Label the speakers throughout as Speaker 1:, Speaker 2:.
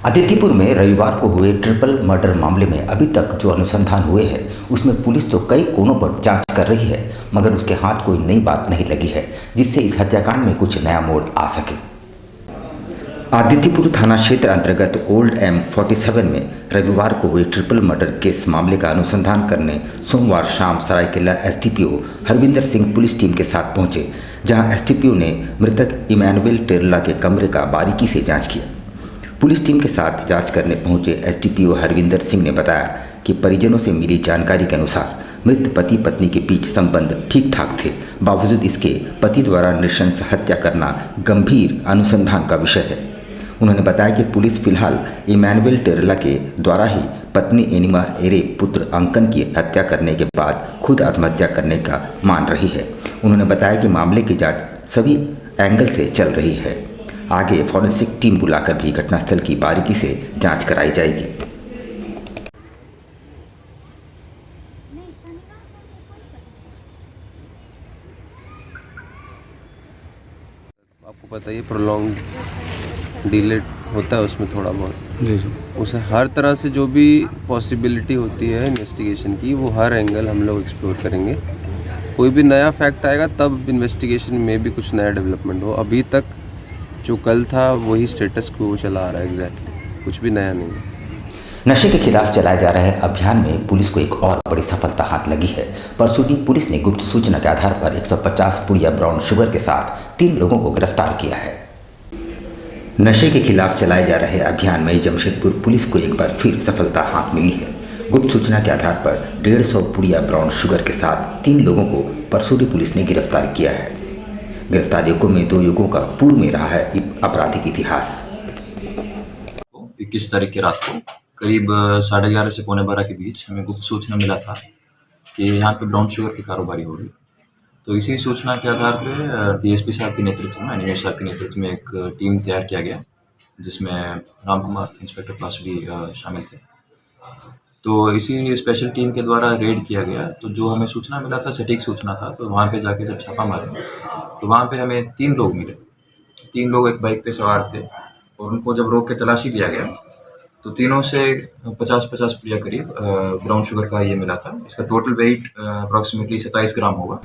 Speaker 1: आदित्यपुर में रविवार को हुए ट्रिपल मर्डर मामले में अभी तक जो अनुसंधान हुए हैं उसमें पुलिस तो कई कोनों पर जांच कर रही है, मगर उसके हाथ कोई नई बात नहीं लगी है जिससे इस हत्याकांड में कुछ नया मोड़ आ सके। आदित्यपुर थाना क्षेत्र अंतर्गत ओल्ड M47 में रविवार को हुए ट्रिपल मर्डर केस मामले का अनुसंधान करने सोमवार शाम Seraikela SDPO Harvinder Singh police team के साथ पहुंचे, जहां SDPO ने मृतक इमैनुअल टेरला के कमरे का बारीकी से जांच किया। पुलिस टीम के साथ जांच करने पहुंचे SDPO हरविंदर सिंह ने बताया कि परिजनों से मिली जानकारी के अनुसार मृत पति पत्नी के बीच संबंध ठीक ठाक थे, बावजूद इसके पति द्वारा नृशंस हत्या करना गंभीर अनुसंधान का विषय है। उन्होंने बताया कि पुलिस फिलहाल इमैनुअल टेरला के द्वारा ही पत्नी एनिमा एरे पुत्र अंकन की हत्या करने के बाद खुद आत्महत्या करने का मान रही है। उन्होंने बताया कि मामले की जांच सभी एंगल से चल रही है। आगे फॉरेंसिक टीम बुलाकर भी घटनास्थल की बारीकी से जांच कराई जाएगी।
Speaker 2: आपको पता ही प्रोलॉन्ग डिले होता है उसमें थोड़ा बहुत
Speaker 3: जी
Speaker 2: उसे हर तरह से जो भी पॉसिबिलिटी होती है इन्वेस्टिगेशन की वो हर एंगल हम लोग एक्सप्लोर करेंगे। कोई भी नया फैक्ट आएगा तब इन्वेस्टिगेशन में भी कुछ नया डेवलपमेंट हो। अभी तक जो कल था वही स्टेटस को चला आ रहा है, एग्जैक्टली कुछ भी नया नहीं है।
Speaker 1: नशे के खिलाफ चलाए जा रहे अभियान में पुलिस को एक और बड़ी सफलता हाथ लगी है। परसों पुलिस ने गुप्त सूचना के आधार पर 150 पुड़िया ब्राउन शुगर के साथ 3 लोगों को गिरफ्तार किया है। नशे के खिलाफ चलाए जा रहे अभियान में जमशेदपुर पुलिस को एक बार फिर सफलता हाथ मिली है। गुप्त सूचना के आधार पर 150 पुड़िया ब्राउन शुगर के साथ 3 लोगों को परसों पुलिस ने गिरफ्तार किया है। गिरफ्तार युवकों में 2 युवकों का पूर्व में रहा है आपराधिक इतिहास।
Speaker 4: 21 तारीख की रात को करीब 11:30 से 11:45 के बीच हमें गुप्त सूचना मिला था कि यहाँ पे ब्राउन शुगर की कारोबारी हो रही। तो इसी सूचना के आधार पे DSP साहब के नेतृत्व में, अनिमेश साहब के नेतृत्व में एक टीम तैयार किया गया, जिसमें राम कुमार इंस्पेक्टर क्लास भी शामिल थे। तो इसी स्पेशल टीम के द्वारा रेड किया गया। तो जो हमें सूचना मिला था सटीक सूचना था, तो वहाँ पे जाके जब छापा मारे तो वहाँ पे हमें 3 लोग मिले। 3 लोग एक बाइक पे सवार थे और उनको जब रोक के तलाशी लिया गया तो तीनों से 50-50 पुड़िया करीब ब्राउन शुगर का ये मिला था। इसका टोटल वेट अप्रॉक्सीमेटली 27 ग्राम होगा।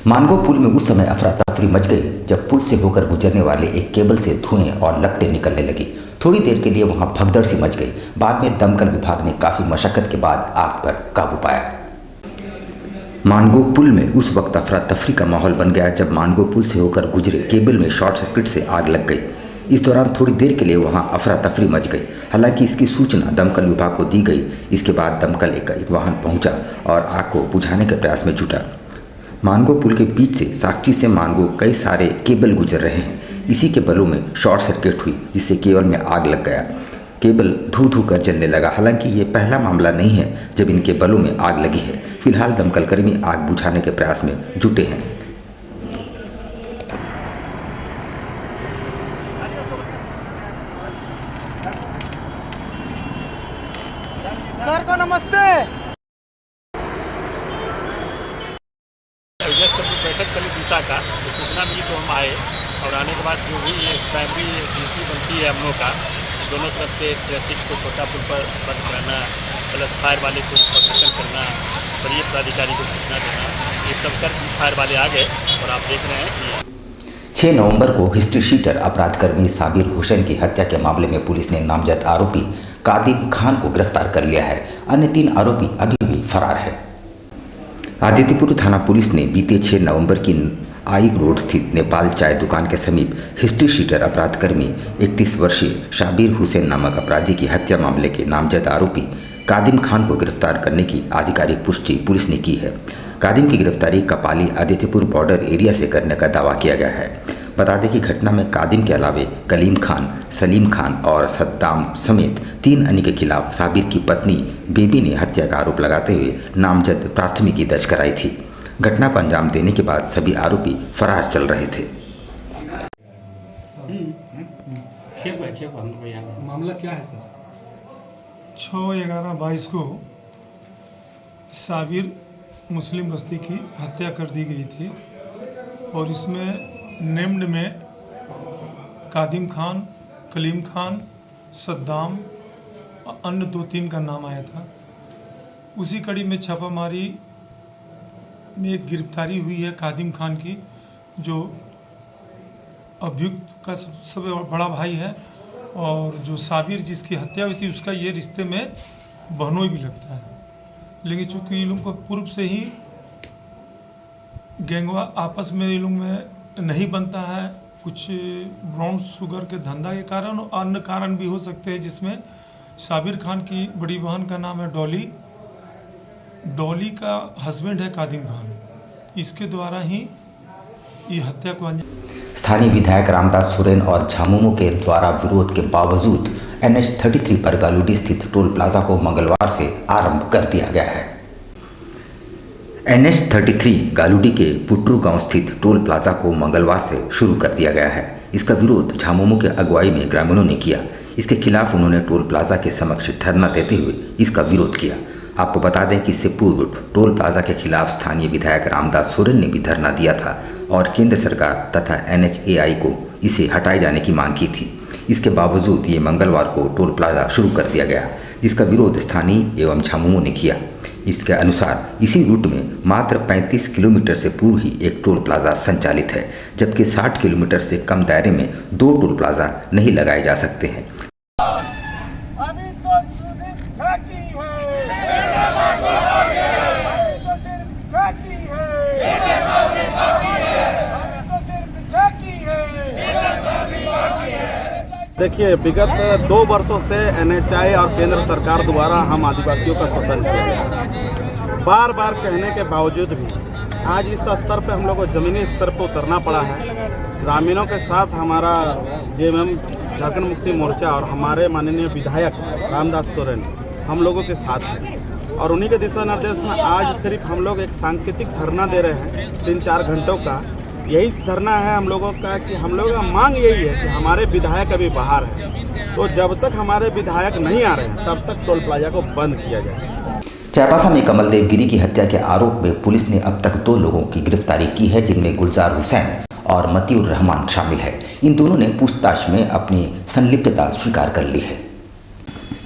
Speaker 1: मानगो पुल में उस समय अफरा तफरी मच गई जब पुल से होकर गुजरने वाले एक केबल से धुएं और लपटें निकलने लगी। थोड़ी देर के लिए वहां भगदड़ सी मच गई। बाद में दमकल विभाग ने काफी मशक्कत के बाद आग पर काबू पाया। मानगो पुल में उस वक्त अफरा तफरी का माहौल बन गया जब मानगो पुल से होकर गुजरे केबल में शॉर्ट सर्किट से आग लग गई। इस दौरान थोड़ी देर के लिए वहां अफरा तफरी मच गई। हालांकि इसकी सूचना दमकल विभाग को दी गई। इसके बाद दमकल एक वाहन पहुंचा और आग को बुझाने के प्रयास में जुटा। मानगो पुल के बीच से साक्षी से मानगो कई सारे केबल गुजर रहे हैं। इसी के बलों में शॉर्ट सर्किट हुई जिससे केबल में आग लग गया। केबल धू धू कर जलने लगा। हालांकि ये पहला मामला नहीं है जब इनके बलों में आग लगी है। फिलहाल दमकल कर्मी आग बुझाने के प्रयास में जुटे हैं।
Speaker 5: सर को नमस्ते।
Speaker 6: जस्ट अभी बैठक चली दिशा का, तो सूचना मिली तो हम आए और आने के बाद जो भी ये प्राइमरी ड्यूटी बनती है हम लोग का, दोनों तरफ से ट्रैफिक को छोटा पुल पर बंद कराना, प्लस फायर वाले को इंफॉर्मेशन करना, वरीय पदाधिकारी को सूचना देना, ये सब कर फायर वाले आ गए और आप देख रहे हैं कि
Speaker 1: 6 नवंबर को हिस्ट्री शीटर अपराधकर्मी साबिर हुसैन की हत्या के मामले में पुलिस ने नामजद आरोपी कादिम खान को गिरफ्तार कर लिया है। अन्य 3 आरोपी अभी भी फरार है। आदित्यपुर थाना पुलिस ने बीते 6 नवंबर की आइक रोड स्थित नेपाल चाय दुकान के समीप हिस्ट्री शीटर अपराधकर्मी 31 वर्षीय शाबिर हुसैन नामक अपराधी की हत्या मामले के नामजद आरोपी कादिम खान को गिरफ्तार करने की आधिकारिक पुष्टि पुलिस ने की है। कादिम की गिरफ्तारी कपाली आदित्यपुर बॉर्डर एरिया से करने का दावा किया गया है। बता दें कि घटना में कादिम के अलावे कलीम खान, सलीम खान और सद्दाम समेत 3 अन्य के खिलाफ साबिर की पत्नी बेबी ने हत्या का आरोप लगाते हुए नामजद प्राथमिकी दर्ज कराई थी। घटना को अंजाम देने के बाद सभी आरोपी फरार चल रहे थे।
Speaker 3: मामला क्या है सर?
Speaker 7: 6/11/22 को साबिर मुस्लिम बस्ती की हत्या कर दी गई थी और इसमें नेम्ड में कादिम खान, कलीम खान सद्दाम, अन्य 2-3 का नाम आया था। उसी कड़ी में छापामारी में एक गिरफ्तारी हुई है कादिम खान की, जो अभियुक्त का सबसे बड़ा भाई है, और जो साबिर जिसकी हत्या हुई थी उसका ये रिश्ते में बहनोई भी लगता है। लेकिन चूँकि ये लोग को पूर्व से ही गैंगवा आपस में ये लोग में नहीं बनता है, कुछ ब्राउन शुगर के धंधा के कारण और अन्य कारण भी हो सकते हैं, जिसमें साबिर खान की बड़ी बहन का नाम है डॉली, डॉली का हस्बैंड है कादिम खान। इसके द्वारा ही ये हत्या को अंजाम।
Speaker 1: स्थानीय विधायक रामदास सोरेन और झामुमो के द्वारा विरोध के बावजूद NH-33 पर गालूडी स्थित टोल प्लाजा को मंगलवार से आरंभ कर दिया गया है। NH-33 गालूडी के पुट्रू गांव स्थित टोल प्लाजा को मंगलवार से शुरू कर दिया गया है। इसका विरोध झामुमो के अगुवाई में ग्रामीणों ने किया। इसके खिलाफ उन्होंने टोल प्लाजा के समक्ष धरना देते हुए इसका विरोध किया। आपको बता दें कि इससे पूर्व टोल प्लाजा के खिलाफ स्थानीय विधायक रामदास सोरेन ने भी धरना दिया था और केंद्र सरकार तथा NHAI को इसे हटाए जाने की मांग की थी। इसके बावजूद ये मंगलवार को टोल प्लाजा शुरू कर दिया गया, जिसका विरोध स्थानीय एवं झामुमो ने किया। इसके अनुसार इसी रूट में मात्र 35 किलोमीटर से पूर्व ही एक टोल प्लाजा संचालित है, जबकि 60 किलोमीटर से कम दायरे में 2 टोल प्लाजा नहीं लगाए जा सकते हैं।
Speaker 5: अभी तो सिर्फ झांकी है, अभी तो सिर्फ झांकी है, अभी तो सिर्फ झांकी है।
Speaker 8: देखिए, विगत 2 वर्षों से NHAI और केंद्र सरकार द्वारा हम आदिवासियों का शोषण किया गया। बार बार कहने के बावजूद भी आज इस स्तर पे हम लोग को ज़मीनी स्तर पर उतरना पड़ा है। ग्रामीणों के साथ हमारा JMM झारखंड मुक्ति मोर्चा और हमारे माननीय विधायक रामदास सोरेन हम लोगों के साथ हैं, और उन्हीं के दिशा निर्देश में आज करीब हम लोग एक सांकेतिक धरना दे रहे हैं 3-4 घंटों का। यही धरना है हम लोगों का कि हम लोगों का मांग यही है कि हमारे विधायक अभी बाहर हैं, तो जब तक हमारे विधायक नहीं आ रहे हैं तब तक टोल प्लाजा को बंद किया जाए।
Speaker 1: चाईबासा में कमलदेव गिरी की हत्या के आरोप में पुलिस ने अब तक 2 लोगों की गिरफ्तारी की है, जिनमें गुलजार हुसैन और मतीउर रहमान शामिल है। इन दोनों ने पूछताछ में अपनी संलिप्तता स्वीकार कर ली है।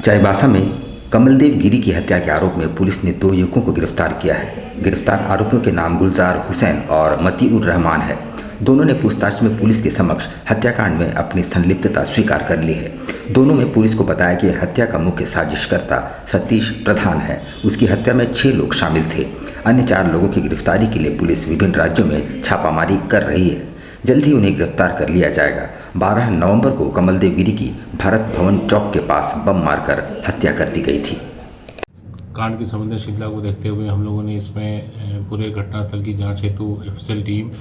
Speaker 1: चाईबासा में कमलदेव गिरी की हत्या के आरोप में पुलिस ने 2 युवकों को गिरफ्तार किया है। गिरफ्तार आरोपियों के नाम गुलजार हुसैन और मतीउर रहमान है। दोनों ने पूछताछ में पुलिस के समक्ष हत्याकांड में अपनी संलिप्तता स्वीकार कर ली है। दोनों में पुलिस को बताया कि हत्या का मुख्य साजिशकर्ता सतीश प्रधान है। उसकी हत्या में 6 लोग शामिल थे। अन्य 4 लोगों की गिरफ्तारी के लिए पुलिस विभिन्न राज्यों में छापामारी कर रही है। जल्द ही उन्हें गिरफ्तार कर लिया जाएगा। 12 नवंबर को कमलदेव गिरी की भारत भवन चौक के पास बम मारकर हत्या कर दी गई थी।
Speaker 9: कांड की संवेदनशीलता को देखते हुए हम लोगों ने इसमें पूरे घटनास्थल की जांच हेतु FSL टीम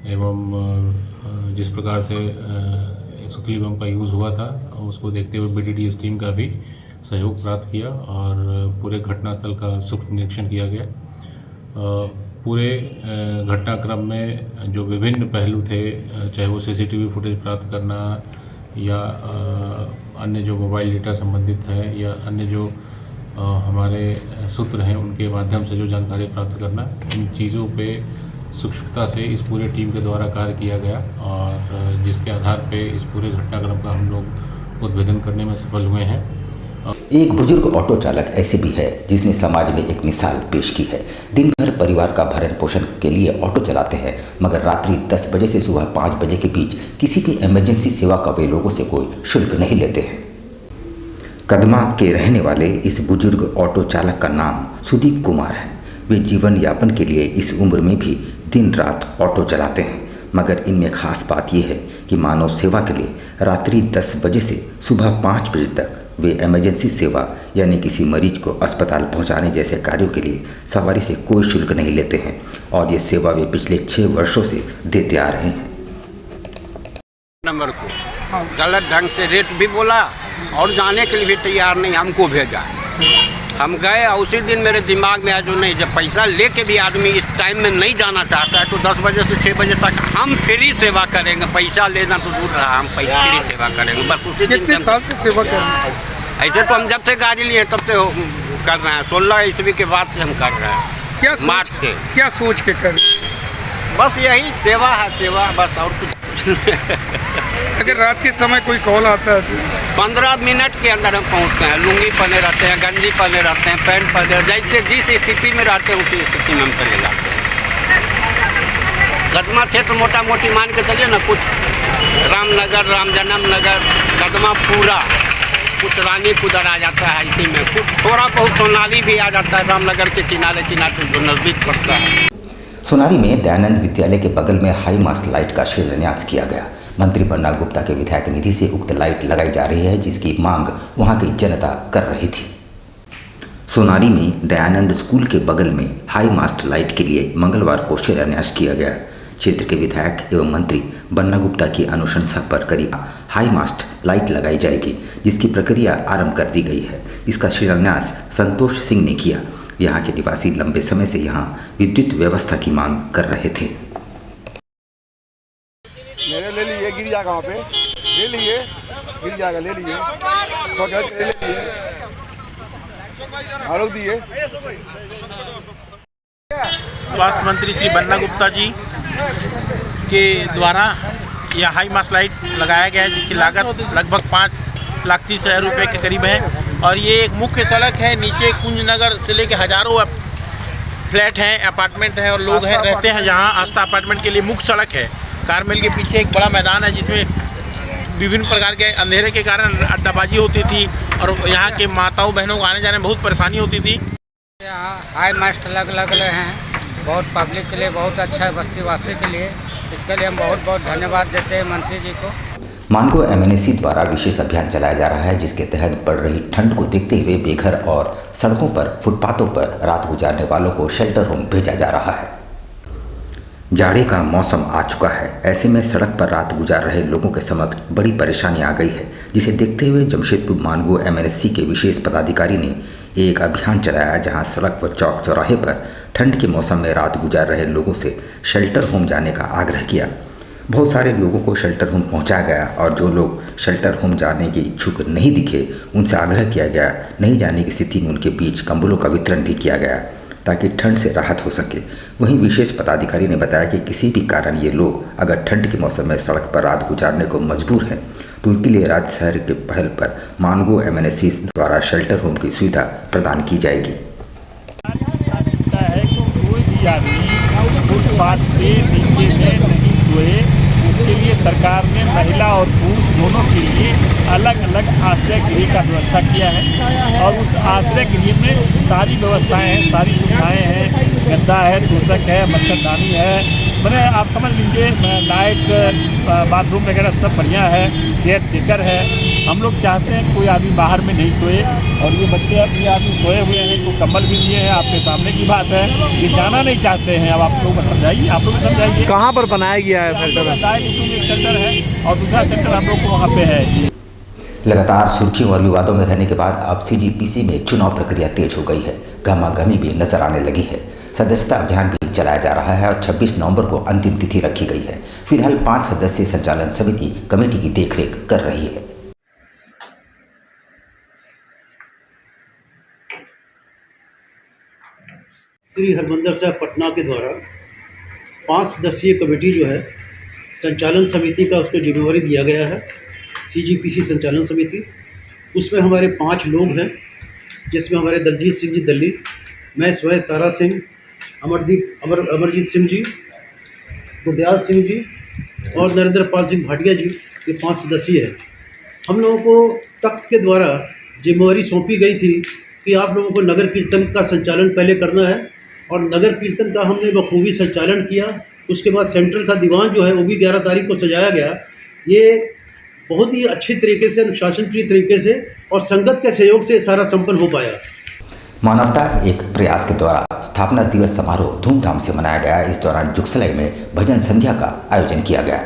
Speaker 9: एवं जिस प्रकार से सुतली बम का यूज़ हुआ था उसको देखते हुए BDDS टीम का भी सहयोग प्राप्त किया और पूरे घटनास्थल का सूक्ष्म निरीक्षण किया गया। पूरे घटनाक्रम में जो विभिन्न पहलू थे, चाहे वो CCTV फुटेज प्राप्त करना या अन्य जो मोबाइल डेटा संबंधित है या अन्य जो हमारे सूत्र हैं उनके माध्यम से जो जानकारी प्राप्त करना, इन चीज़ों पे सूक्ष्मता से इस पूरे टीम के द्वारा कार्य किया गया और जिसके आधार पे इस पूरे घटनाक्रम का हम लोग उद्भेदन करने में सफल हुए हैं।
Speaker 1: एक बुजुर्ग ऑटो चालक ऐसे भी है जिसने समाज में एक मिसाल पेश की है। दिन भर परिवार का भरण पोषण के लिए ऑटो चलाते हैं, मगर रात्रि 10 बजे से सुबह 5 बजे के बीच किसी भी इमरजेंसी सेवा का वे लोगों से कोई शुल्क नहीं लेते हैं। कदमा के रहने वाले इस बुजुर्ग ऑटो चालक का नाम सुदीप कुमार है। वे जीवन यापन के लिए इस उम्र में भी दिन रात ऑटो चलाते हैं, मगर इनमें खास बात यह है कि मानव सेवा के लिए रात्रि 10 बजे से सुबह 5 बजे तक वे इमरजेंसी सेवा यानी किसी मरीज को अस्पताल पहुंचाने जैसे कार्यों के लिए सवारी से कोई शुल्क नहीं लेते हैं और ये सेवा वे पिछले 6 वर्षों से देते आ रहे हैं।
Speaker 10: नंबर को गलत ढंग से रेट भी बोला और जाने के लिए भी तैयार नहीं, हमको भेजा। हम गए और उसी दिन मेरे दिमाग में आया जो नहीं, जब पैसा लेके भी आदमी इस टाइम में नहीं जाना चाहता है तो 10 बजे से 6 बजे तक हम फ्री सेवा करेंगे। पैसा लेना तो दूर रहा, हम पैसा फ्री सेवा करेंगे। बस उसी दिन
Speaker 3: कितने साल से सेवा कर रहे हैं?
Speaker 10: ऐसे तो हम जब से गाड़ी लिए तब से कर रहे हैं। 16 ईस्वी के बाद से हम कर रहे हैं।
Speaker 3: क्या
Speaker 10: मार्च से
Speaker 3: क्या सोच के कर?
Speaker 10: बस यही सेवा है, सेवा बस, और कुछ
Speaker 3: अगर रात के समय कोई कॉल आता है तो
Speaker 10: 15 मिनट के अंदर हम पहुंचते हैं। लुंगी पहने रहते हैं, गंजी पहने रहते हैं, पैंट पहने, जैसे जिस स्थिति में रहते हैं उसी स्थिति में हम चले जाते हैं। कदमा क्षेत्र मोटा मोटी मान के चलिए ना, कुछ रामनगर, राम जन्म नगर, कदमा पूरा, कुछ रानी कुदर आ जाता है इसी में, कुछ थोड़ा बहुत सोनाली भी आ जाता है रामनगर के किनारे किनारे जो नज़दीक पड़ता है।
Speaker 1: सोनारी में दयानंद विद्यालय के बगल में हाई मास्ट लाइट का शिलान्यास किया गया। मंत्री बन्ना गुप्ता के विधायक निधि से उक्त लाइट लगाई जा रही है, जिसकी मांग वहां की जनता कर रही थी। सोनारी में दयानंद स्कूल के बगल में हाई मास्ट लाइट के लिए मंगलवार को शिलान्यास किया गया। क्षेत्र के विधायक एवं मंत्री बन्ना गुप्ता की अनुशंसा पर करीब हाई मास्ट लाइट लगाई जाएगी, जिसकी प्रक्रिया आरंभ कर दी गई है। इसका शिलान्यास संतोष सिंह ने किया। यहाँ के निवासी लंबे समय से यहाँ विद्युत व्यवस्था की मांग कर रहे थे।
Speaker 3: मेरे ले लिए, गिर जाएगा वहाँ पे, ले लिए, गिर जाएगा, ले लिए, ले लिए, आरोप दिए।
Speaker 11: स्वास्थ्य मंत्री श्री बन्ना गुप्ता जी के द्वारा यह हाई मास्ट लाइट लगाया गया है, जिसकी लागत लगभग 5,30,000 रुपये के करीब है। और ये एक मुख्य सड़क है, नीचे कुंज नगर से लेकर हजारों फ्लैट हैं, अपार्टमेंट हैं और लोग हैं रहते हैं। जहाँ आस्था अपार्टमेंट के लिए मुख्य सड़क है। कारमेल के पीछे एक बड़ा मैदान है, जिसमें विभिन्न प्रकार के अंधेरे के कारण अड्डाबाजी होती थी और यहाँ के माताओं बहनों को आने जाने में बहुत परेशानी होती थी।
Speaker 12: यहाँ हाई मास्ट लग रहे हैं, बहुत पब्लिक के लिए बहुत अच्छा है, बस्तीवासी के लिए। इसके लिए हम बहुत बहुत धन्यवाद देते हैं मंत्री जी को।
Speaker 1: मानगो MNAC द्वारा विशेष अभियान चलाया जा रहा है, जिसके तहत बढ़ रही ठंड को देखते हुए बेघर और सड़कों पर फुटपाथों पर रात गुजारने वालों को शेल्टर होम भेजा जा रहा है। जाड़े का मौसम आ चुका है, ऐसे में सड़क पर रात गुजार रहे लोगों के समक्ष बड़ी परेशानी आ गई है, जिसे देखते हुए जमशेदपुर मानगो MNAC के विशेष पदाधिकारी ने एक अभियान चलाया, जहां सड़क व चौक चौराहे पर ठंड के मौसम में रात गुजार रहे लोगों से शेल्टर होम जाने का आग्रह किया। बहुत सारे लोगों को शेल्टर होम पहुंचाया गया और जो लोग शेल्टर होम जाने के इच्छुक नहीं दिखे, उनसे आग्रह किया गया नहीं जाने की स्थिति में उनके बीच कंबलों का वितरण भी किया गया, ताकि ठंड से राहत हो सके। वहीं विशेष पदाधिकारी ने बताया कि किसी भी कारण ये लोग अगर ठंड के मौसम में सड़क पर रात गुजारने को मजबूर हैं, तो उनके लिए राज्य शहर के पहल पर मानगो MNAC द्वारा शेल्टर होम की सुविधा प्रदान की जाएगी।
Speaker 6: कोई भी आदमी फुटपाथ पे नीचे में नहीं सोए, उसके लिए सरकार ने महिला और पुरुष दोनों के लिए अलग अलग आश्रय गृह का व्यवस्था किया है। और उस आश्रय गृह में सारी व्यवस्थाएं हैं, सारी सुविधाएं हैं, गद्दा है, तोशक है, मच्छरदानी है, मैंने आप समझ लीजिए लाइट, बाथरूम वगैरह सब बढ़िया है, केयर टेकर है। हम लोग चाहते हैं कोई आदमी बाहर में नहीं सोए, और ये बच्चे अपने आदमी सोए हुए हैं, तो कंबल भी दिए हैं, आपके सामने की बात है। ये जाना नहीं चाहते हैं, अब आप लोग समझाइए, आप लोग समझाइए
Speaker 8: कहाँ पर बनाया गया है शेल्टर?
Speaker 6: एक सेंटर है और दूसरा सेंटर हम लोग को वहाँ पे है।
Speaker 1: लगातार सुर्खियों और विवादों में रहने के बाद अब CGPC में चुनाव प्रक्रिया तेज हो गई है। गहमागहमी भी नजर आने लगी है। सदस्यता अभियान भी चलाया जा रहा है और 26 नवंबर को अंतिम तिथि रखी गई है। फिलहाल 5 सदस्यीय संचालन समिति कमेटी की देखरेख कर रही है।
Speaker 13: श्री हरमंदिर साहिब पटना के द्वारा 5 सदस्यीय कमेटी जो है संचालन समिति का, उसको जिम्मेवारी दिया गया है, CGPC संचालन समिति। उसमें हमारे 5 लोग हैं, जिसमें हमारे दलजीत सिंह जी दिल्ली, मैं स्वयं तारा सिंह, अमरजीत सिंह जी, गुरदयाल सिंह जी और नरेंद्र पाल सिंह भाटिया जी, ये 5 सदस्य हैं। हम लोगों को तख्त के द्वारा जिम्मेवारी सौंपी गई थी कि आप लोगों को नगर कीर्तन का संचालन पहले करना है, और नगर कीर्तन का हमने बखूबी संचालन किया। उसके बाद सेंट्रल का दीवान जो है वो भी 11 तारीख को सजाया गया। ये बहुत ही अच्छी तरीके से, अनुशासनप्रिय तरीके से और संगत के सहयोग से सारा संपन्न हो पाया।
Speaker 1: मानवता एक प्रयास के द्वारा स्थापना दिवस समारोह धूमधाम से मनाया गया। इस दौरान जुगसलाई में भजन संध्या का आयोजन किया गया।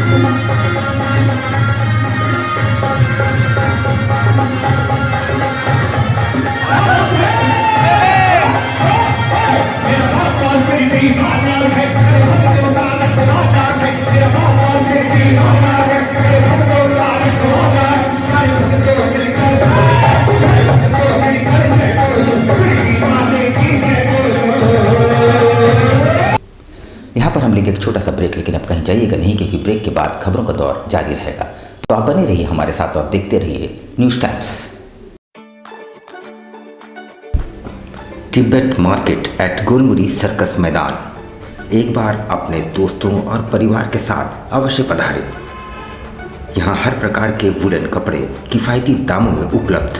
Speaker 5: Thank you.
Speaker 1: लेंगे एक छोटा सा ब्रेक, लेकिन अब कहीं जाइएगा नहीं, क्योंकि ब्रेक के बाद खबरों का दौर जारी रहेगा। तो आप बने रहिए हमारे साथ और देखते रहिए news times. Tibet market at Golmuri circus मैदान। एक बार अपने दोस्तों और परिवार के साथ अवश्य पधारें। यहाँ हर प्रकार के वुलन कपड़े किफ़ायती दामों में उपलब्ध,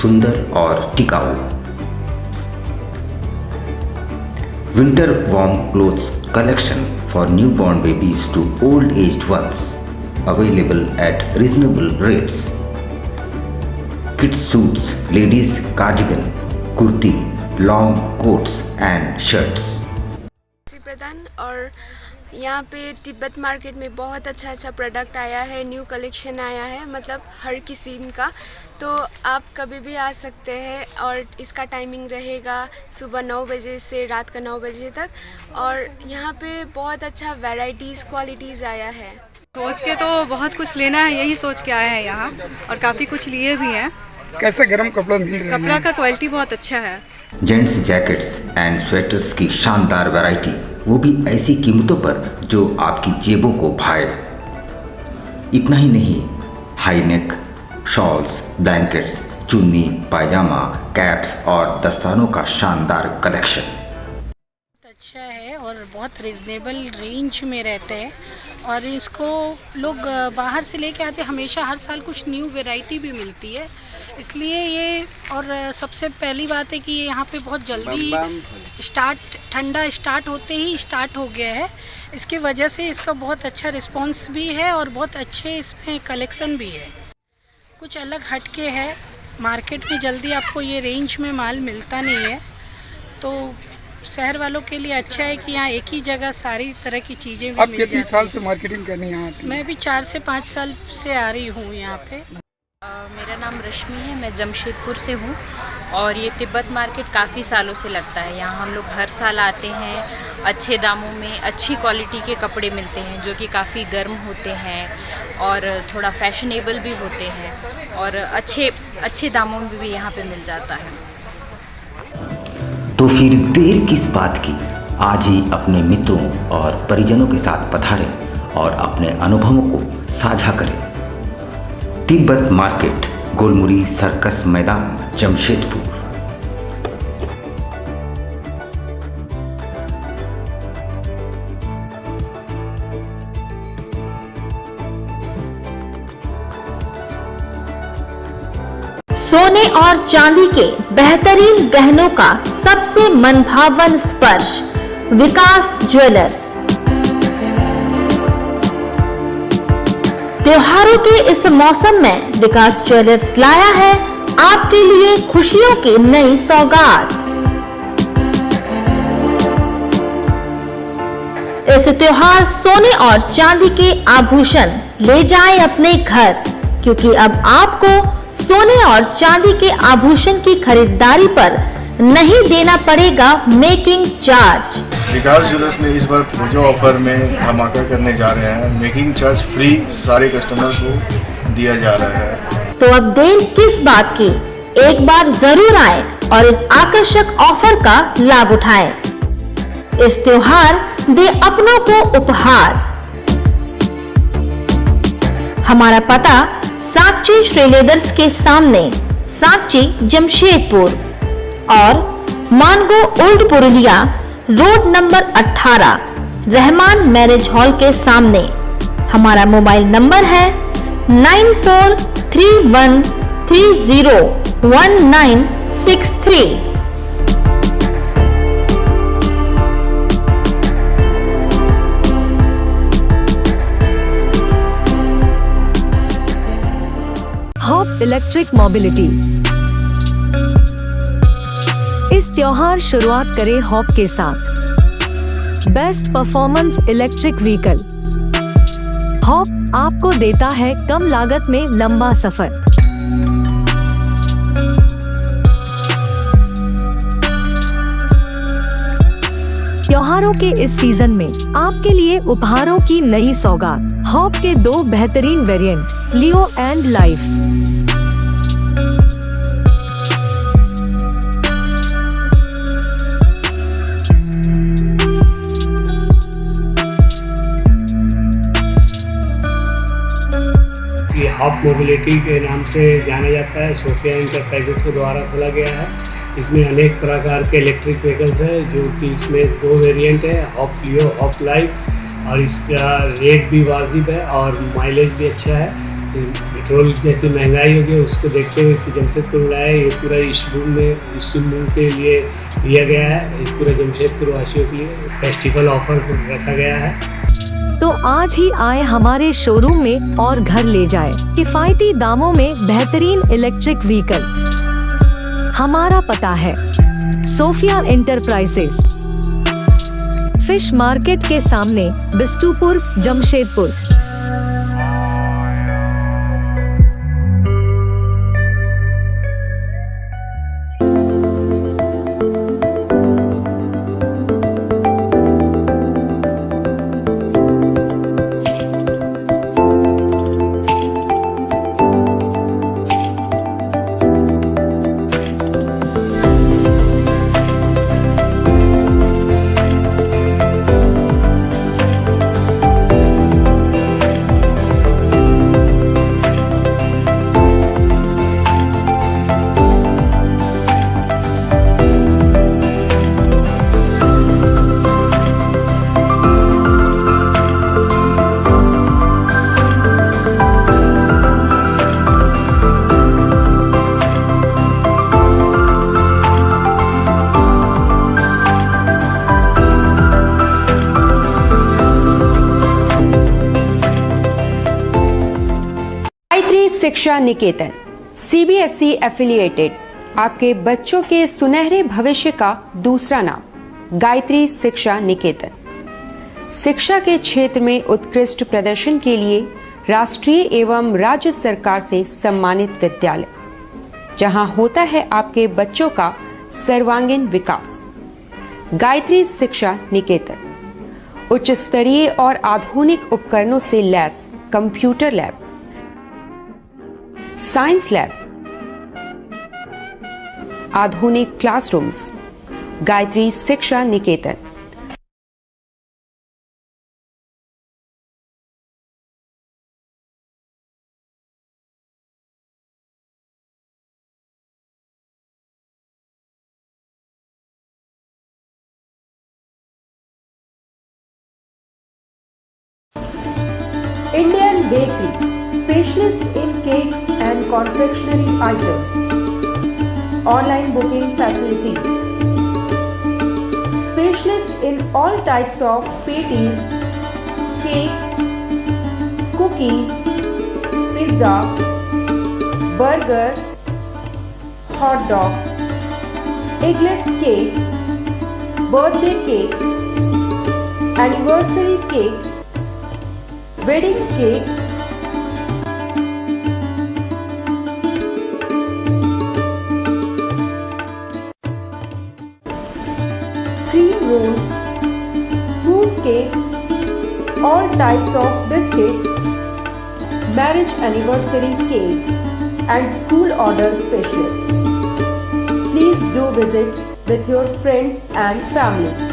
Speaker 1: सुंदर और टिकाऊ। Winter warm clothes collection for newborn babies to old aged ones available at reasonable rates. Kids suits, ladies cardigan, kurti, long coats and shirts.
Speaker 14: प्रदान और यहाँ पे तिब्बत मार्केट में बहुत अच्छा प्रोडक्ट आया है, न्यू कलेक्शन आया है, मतलब हर किस्म का। तो आप कभी भी आ सकते हैं और इसका टाइमिंग रहेगा सुबह 9 बजे से रात का 9 बजे तक। और यहाँ पे बहुत अच्छा वैरायटीज़ क्वालिटीज़ आया है।
Speaker 15: सोच के तो बहुत कुछ लेना है, यही सोच के आए हैं यहाँ और काफ़ी कुछ लिए भी हैं।
Speaker 16: कैसे गर्म कपड़ा मिल रहा है?
Speaker 15: कपड़ा का क्वालिटी बहुत अच्छा है।
Speaker 1: जेंट्स जैकेट्स एंड स्वेटर्स की शानदार वैरायटी, वो भी ऐसी कीमतों पर जो आपकी जेबों को भाए। इतना ही नहीं, हाई नेक शॉल्स, ब्लैंकेट्स, चुन्नी, पायजामा, कैप्स और दस्तानों का शानदार कलेक्शन।
Speaker 17: अच्छा है और बहुत रिजनेबल रेंज में रहते हैं और इसको लोग बाहर से लेके आते हैं। हमेशा हर साल कुछ न्यू वैरायटी भी मिलती है, इसलिए ये। और सबसे पहली बात है कि यहाँ पे बहुत जल्दी ठंडा स्टार्ट होते ही स्टार्ट हो गया है। इसके वजह से इसका बहुत अच्छा रिस्पांस भी है और बहुत अच्छे इसमें कलेक्शन भी है। कुछ अलग हटके है, मार्केट में जल्दी आपको ये रेंज में माल मिलता नहीं है, तो शहर वालों के लिए अच्छा है कि यहाँ एक ही जगह सारी तरह की चीज़ें भी
Speaker 16: आप
Speaker 17: मिल
Speaker 16: कितने
Speaker 17: जाती
Speaker 16: साल
Speaker 17: हैं।
Speaker 16: से मार्केटिंग करने यहाँ आती हैं?
Speaker 17: मैं भी 4 से 5 साल से आ रही हूँ यहाँ पे।
Speaker 18: मेरा नाम रश्मि है, मैं जमशेदपुर से हूँ और ये तिब्बत मार्केट काफ़ी सालों से लगता है। यहाँ हम लोग हर साल आते हैं। अच्छे दामों में अच्छी क्वालिटी के कपड़े मिलते हैं जो कि काफ़ी गर्म होते हैं और थोड़ा फैशनेबल भी होते हैं और अच्छे दामों में भी यहाँ पे मिल जाता है।
Speaker 1: तो फिर देर किस बात की, आज ही अपने मित्रों और परिजनों के साथ पधारें और अपने अनुभवों को साझा करें। तिब्बत मार्केट, गोलमुरी सर्कस मैदान, जमशेदपुर।
Speaker 19: सोने और चांदी के बेहतरीन गहनों का सबसे मनभावन स्पर्श, विकास ज्वेलर्स। त्योहारों के इस मौसम में विकास ज्वेलर्स लाया है आपके लिए खुशियों की नई सौगात। इस त्योहार सोने और चांदी के आभूषण ले जाएं अपने घर, क्योंकि अब आपको सोने और चांदी के आभूषण की खरीदारी पर नहीं देना पड़ेगा मेकिंग चार्ज।
Speaker 20: विकास ज्वेलर्स में इस बार पूजा ऑफर में धमाका करने जा रहे हैं। मेकिंग चार्ज फ्री सारे कस्टमर को दिया जा रहा है।
Speaker 19: तो अब देर किस बात की, एक बार जरूर आएं और इस आकर्षक ऑफर का लाभ उठाएं। इस त्योहार दे अपनों को उपहार। हमारा पता साक्षी श्री लेदर्स के सामने, साक्षी जमशेदपुर, और Mango old Purulia road number 18 Rahman marriage hall के सामने। हमारा मोबाइल नंबर है 9431301963।
Speaker 21: Hop electric mobility. इस त्योहार शुरुआत करें हॉप के साथ। Best performance electric vehicle. Hop आपको देता है कम लागत में लंबा सफर। त्योहारों के इस सीजन में आपके लिए उपहारों की नई सौगात। हॉप के 2 बेहतरीन variant, Leo and life.
Speaker 2: Hop mobility के नाम से जाना जाता है, सोफिया इंटरप्राइजेस के द्वारा खोला गया है। इसमें अनेक प्रकार के इलेक्ट्रिक व्हीकल्स हैं, जो कि इसमें 2 वेरिएंट है, हॉप लियो, हॉप लाइव, और इसका रेट भी वाजिब है और माइलेज भी अच्छा है। पेट्रोल जैसी महंगाई होगी उसको देखते हुए इसे जमशेदपुर में लाया। ये पूरा इस मूव के लिए दिया गया है, इस पूरे जमशेदपुर वासियों के लिए फेस्टिवल ऑफर रखा गया है।
Speaker 21: तो आज ही आए हमारे शोरूम में और घर ले जाए किफायती दामों में बेहतरीन इलेक्ट्रिक व्हीकल। हमारा पता है सोफिया इंटरप्राइजेस, फिश मार्केट के सामने, बिष्टुपुर, जमशेदपुर।
Speaker 22: शिक्षा निकेतन CBSE एफिलिएटेड आपके बच्चों के सुनहरे भविष्य का दूसरा नाम गायत्री शिक्षा निकेतन। शिक्षा के क्षेत्र में उत्कृष्ट प्रदर्शन के लिए राष्ट्रीय एवं राज्य सरकार से सम्मानित विद्यालय, जहां होता है आपके बच्चों का सर्वांगीण विकास। गायत्री शिक्षा निकेतन उच्च स्तरीय और आधुनिक उपकरणों से lace computer lab, science lab, आधुनिक क्लासरूम्स। गायत्री शिक्षा निकेतन। Indian Bakery, specialist in cakes and confectionery items. Online booking facilities. Specialist in all types of patties, cakes, cookies, pizza, burger, hot dog, eggless cake, birthday cake, anniversary cakes, wedding cakes, cream rolls, fruit cakes, all types of biscuits, marriage anniversary cakes, and school order specialists. Please do visit with your friends and family.